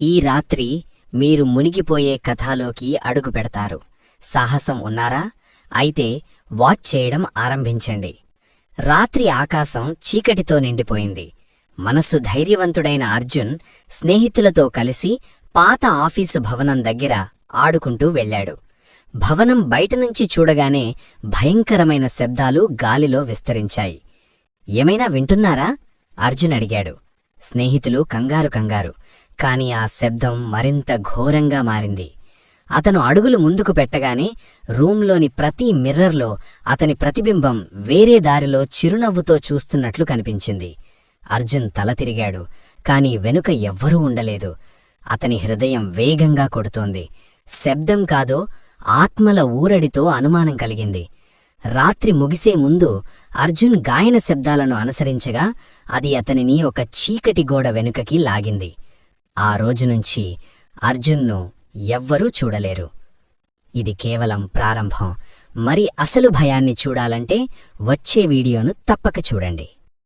ఈ రాత్రి మీరు మునిగిపోయే కథలోకి అడుగు పెడతారు. సాహసం ఉన్నారా? అయితే వాచ్ చేయడం ఆరంభించండి. రాత్రి ఆకాశం చీకటితో నిండిపోయింది. మనస్సు ధైర్యవంతుడైన అర్జున్ స్నేహితులతో కలిసి పాత ఆఫీసు భవనం దగ్గర ఆడుకుంటూ వెళ్ళాడు. భవనం బయటనుంచి చూడగానే భయంకరమైన శబ్దాలు గాలిలో విస్తరించాయి. ఏమైనా వింటున్నారా? అర్జున్ అడిగాడు. స్నేహితులు కంగారు. కాని ఆ శబ్దం మరింత ఘోరంగా మారింది. అతను అడుగులు ముందుకు పెట్టగానే రూంలోని ప్రతి మిర్రర్లో అతని ప్రతిబింబం వేరే దారిలో చిరునవ్వుతో చూస్తున్నట్లు కనిపించింది. అర్జున్ తల తిరిగాడు. కాని వెనుక ఎవ్వరూ ఉండలేదు. అతని హృదయం వేగంగా కొడుతోంది. శబ్దం కాదో ఆత్మల ఊరడితో అనుమానం కలిగింది. రాత్రి ముగిసే ముందు అర్జున్ గాయన శబ్దాలను అనుసరించగా అది అతనిని ఒక చీకటి గోడ వెనుకకి లాగింది. ఆ రోజునుంచి అర్జున్ను ఎవ్వరూ చూడలేరు. ఇది కేవలం ప్రారంభం. మరి అసలు భయాన్ని చూడాలంటే వచ్చే వీడియోను తప్పక చూడండి.